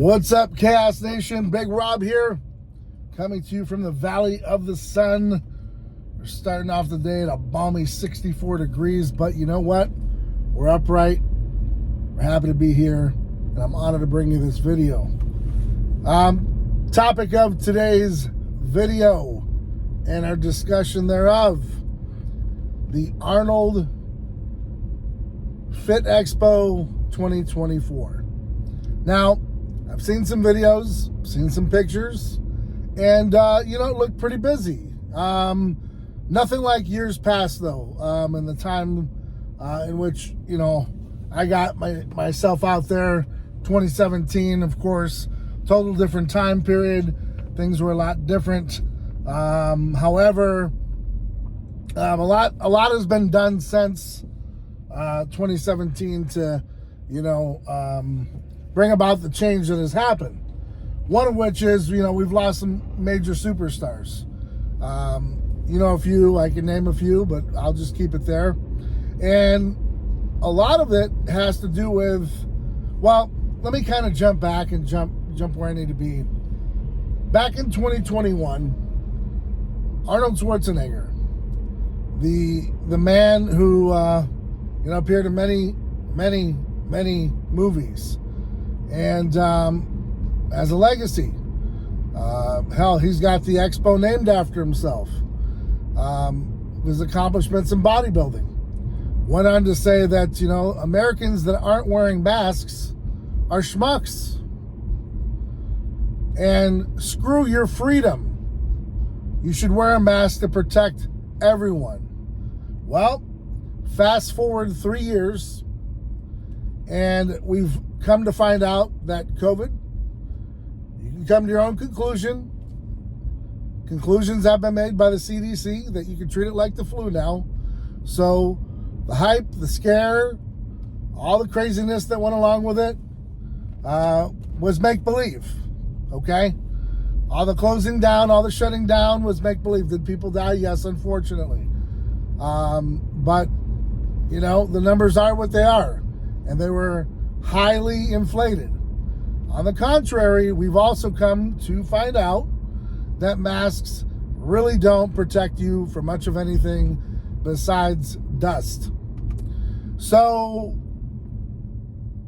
What's up, Chaos Nation? Big Rob here, coming to you from the Valley of the Sun. We're starting off the day at a balmy 64 degrees, but you know what? We're upright. We're happy to be here, and I'm honored to bring you this video. Topic of today's video and our discussion thereof: the Arnold Fit Expo 2024. Now, I've seen some videos, seen some pictures, and, it looked pretty busy. Nothing like years past, though, in the time in which, I got myself out there. 2017, of course, total different time period. Things were a lot different. However, a lot has been done since 2017 to, bring about the change that has happened. One of which is, we've lost some major superstars. A few, I can name a few, but I'll just keep it there. And a lot of it has to do with, well, let me kind of jump back and jump where I need to be. Back in 2021, Arnold Swarzenegger, the man who, appeared in many movies, and as a legacy, he's got the expo named after himself. His accomplishments in bodybuilding. Went on to say that, Americans that aren't wearing masks are schmucks. And screw your freedom. You should wear a mask to protect everyone. Well, fast forward 3 years, and we've come to find out that COVID, you can come to your own conclusion. Conclusions have been made by the CDC that you can treat it like the flu now. So the hype, the scare, all the craziness that went along with it was make-believe, okay? All the closing down, all the shutting down was make-believe. Did people die? Yes, unfortunately. But, the numbers are what they are, and they were highly inflated. On the contrary, we've also come to find out that masks really don't protect you from much of anything besides dust. So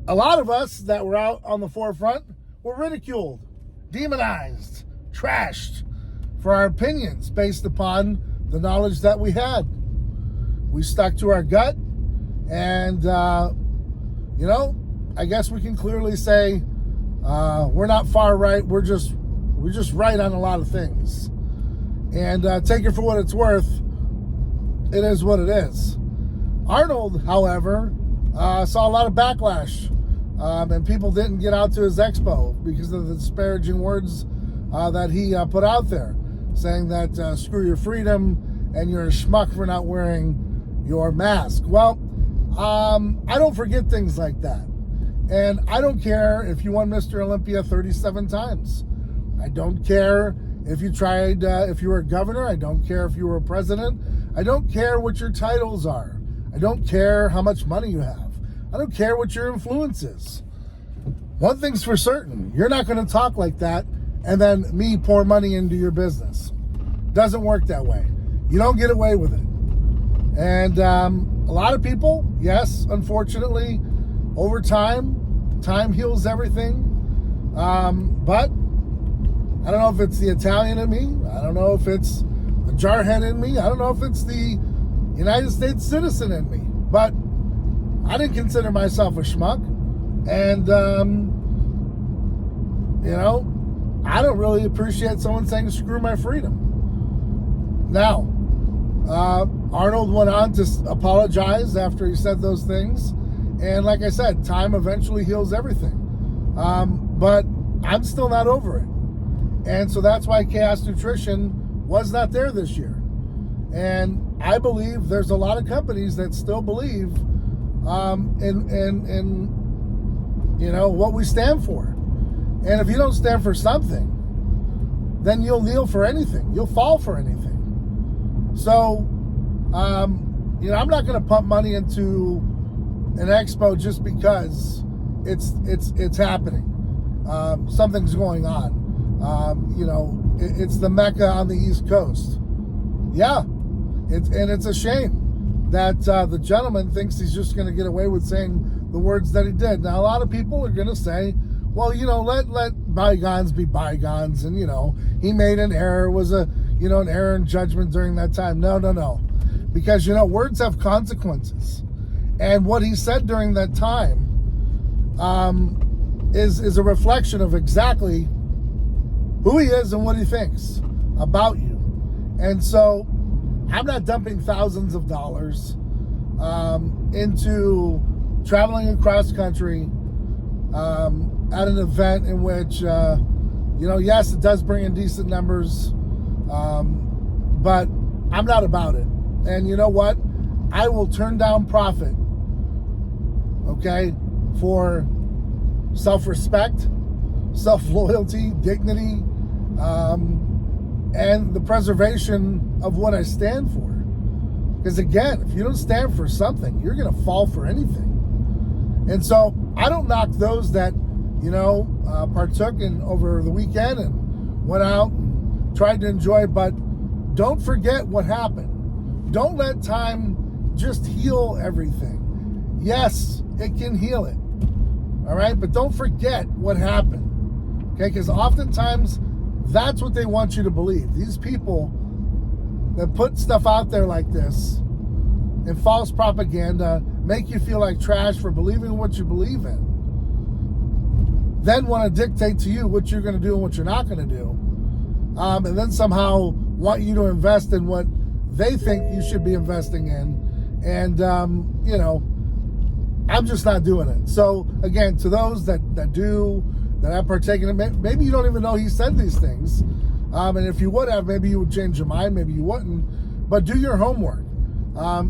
a lot of us that were out on the forefront were ridiculed, demonized, trashed for our opinions based upon the knowledge that we had. We stuck to our gut, and I guess we can clearly say we're not far right. We're just right on a lot of things. And take it for what it's worth. It is what it is. Arnold, however, saw a lot of backlash, and people didn't get out to his expo because of the disparaging words that he put out there, saying that screw your freedom and you're a schmuck for not wearing your mask. Well, I don't forget things like that. And I don't care if you won Mr. Olympia 37 times. I don't care if you tried, if you were a governor. I don't care if you were a president. I don't care what your titles are. I don't care how much money you have. I don't care what your influence is. One thing's for certain: you're not going to talk like that and then me pour money into your business. Doesn't work that way. You don't get away with it. And a lot of people, yes, unfortunately, over time heals everything. But I don't know if it's the Italian in me. I don't know if it's the jarhead in me. I don't know if it's the United States citizen in me. But I didn't consider myself a schmuck. And, I don't really appreciate someone saying screw my freedom. Now, Arnold went on to apologize after he said those things. And like I said, time eventually heals everything. But I'm still not over it. And so that's why Chaos Nutrition was not there this year. And I believe there's a lot of companies that still believe in what we stand for. And if you don't stand for something, then you'll kneel for anything. You'll fall for anything. So, I'm not going to pump money into an expo just because it's happening. something's going on. It's the Mecca on the East Coast. Yeah, it's a shame that the gentleman thinks he's just going to get away with saying the words that he did. Now, a lot of people are going to say, well, let bygones be bygones, and he made an error, was an error in judgment during that time. No, because words have consequences, and what he said during that time is a reflection of exactly who he is and what he thinks about you. And so I'm not dumping thousands of dollars into traveling across country at an event in which, yes, it does bring in decent numbers, but I'm not about it. And you know what? I will turn down profit, okay, for self-respect, self-loyalty, dignity, and the preservation of what I stand for. Because again, if you don't stand for something, you're going to fall for anything. And so I don't knock those that, partook in over the weekend and went out and tried to enjoy, but don't forget what happened. Don't let time just heal everything. Yes, it can heal it. All right, but don't forget what happened. Okay, because oftentimes that's what they want you to believe. These people that put stuff out there like this and false propaganda make you feel like trash for believing what you believe in, then want to dictate to you what you're going to do and what you're not going to do, and then somehow want you to invest in what they think you should be investing in. And I'm just not doing it. So again, to those that have partaken in it, maybe you don't even know he said these things, and if you would have, maybe you would change your mind, maybe you wouldn't, but do your homework.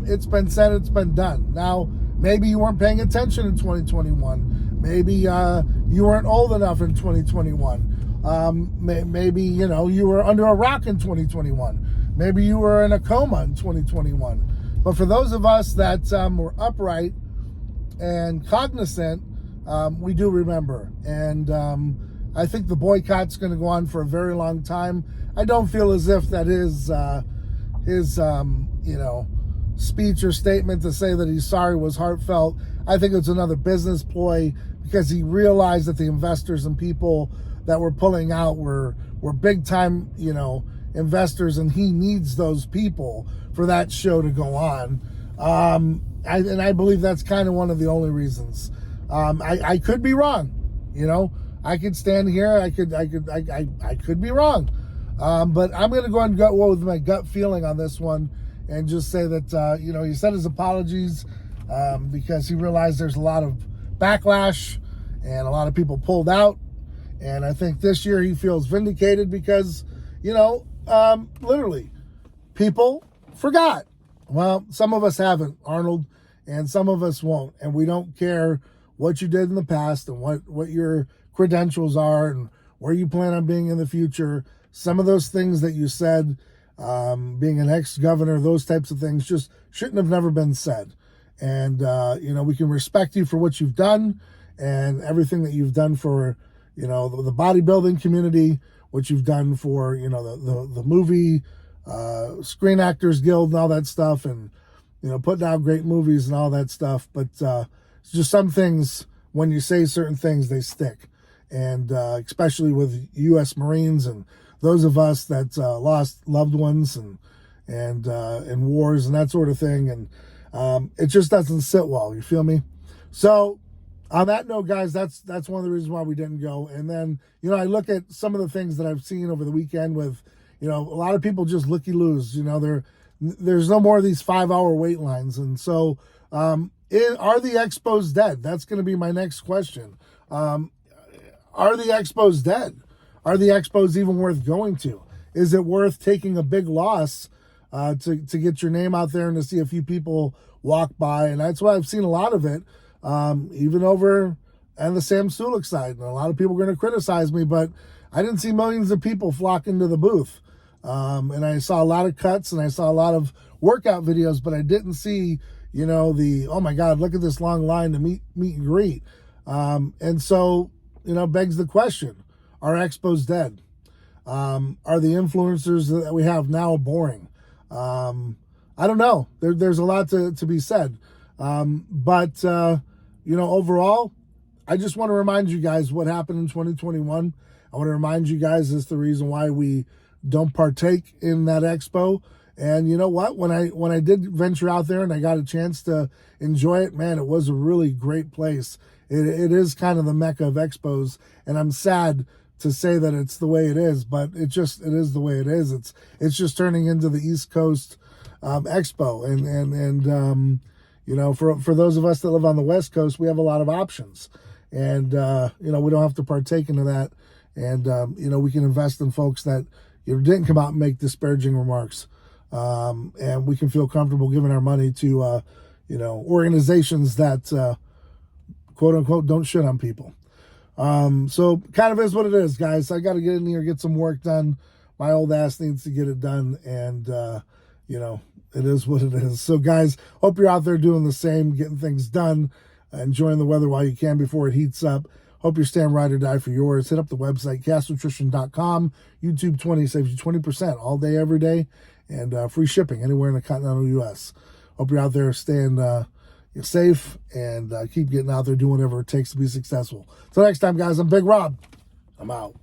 It's been said, it's been done. Now, maybe you weren't paying attention in 2021. Maybe you weren't old enough in 2021. Maybe, you were under a rock in 2021. Maybe you were in a coma in 2021. But for those of us that were upright and cognizant, we do remember. And I think the boycott's going to go on for a very long time. I don't feel as if that is his speech or statement to say that he's sorry was heartfelt. I think it's another business ploy because he realized that the investors and people that were pulling out were big time, investors, and he needs those people for that show to go on. And I believe that's kind of one of the only reasons. I could be wrong, I could stand here. I could be wrong. But I'm going to go and go with my gut feeling on this one and just say that, he said his apologies because he realized there's a lot of backlash and a lot of people pulled out. And I think this year he feels vindicated because, literally, people forgot. Well, some of us haven't, Arnold, and some of us won't. And we don't care what you did in the past and what your credentials are and where you plan on being in the future. Some of those things that you said, being an ex-governor, those types of things just shouldn't have never been said. And, we can respect you for what you've done and everything that you've done for, the bodybuilding community, what you've done for, the movie, Screen Actors Guild and all that stuff, and, putting out great movies and all that stuff. But it's just some things, when you say certain things, they stick. And especially with U.S. Marines and those of us that lost loved ones and in wars and that sort of thing. And it just doesn't sit well. You feel me? So on that note, guys, that's one of the reasons why we didn't go. And then, I look at some of the things that I've seen over the weekend with, a lot of people just looky-loos. There's no more of these 5-hour wait lines. And so are the expos dead? That's going to be my next question. Are the expos dead? Are the expos even worth going to? Is it worth taking a big loss to get your name out there and to see a few people walk by? And that's why I've seen a lot of it, even over on the Sam Sulek side. And a lot of people are going to criticize me, but I didn't see millions of people flock into the booth. And I saw a lot of cuts and I saw a lot of workout videos, but I didn't see, oh my God, look at this long line to meet and greet. And so, begs the question, are expos dead? Are the influencers that we have now boring? I don't know. There's a lot to be said. But overall, I just want to remind you guys what happened in 2021. I want to remind you guys it's the reason why we don't partake in that expo. And you know what? When I did venture out there and I got a chance to enjoy it, man, it was a really great place. It is kind of the mecca of expos, and I'm sad to say that it's the way it is, but it is the way it is. It's just turning into the East Coast expo, and for those of us that live on the West Coast, we have a lot of options, and we don't have to partake into that, and we can invest in folks that didn't come out and make disparaging remarks, and we can feel comfortable giving our money to organizations that quote unquote don't shit on people. So kind of is what it is, guys. I got to get in here, get some work done. My old ass needs to get it done, and it is what it is. So guys, hope you're out there doing the same, getting things done, enjoying the weather while you can before it heats up. Hope you're staying ride or die for yours. Hit up the website, castnutrition.com. YouTube 20 saves you 20% all day, every day, and free shipping anywhere in the continental U.S. Hope you're out there staying safe and keep getting out there doing whatever it takes to be successful. Till next time, guys, I'm Big Rob. I'm out.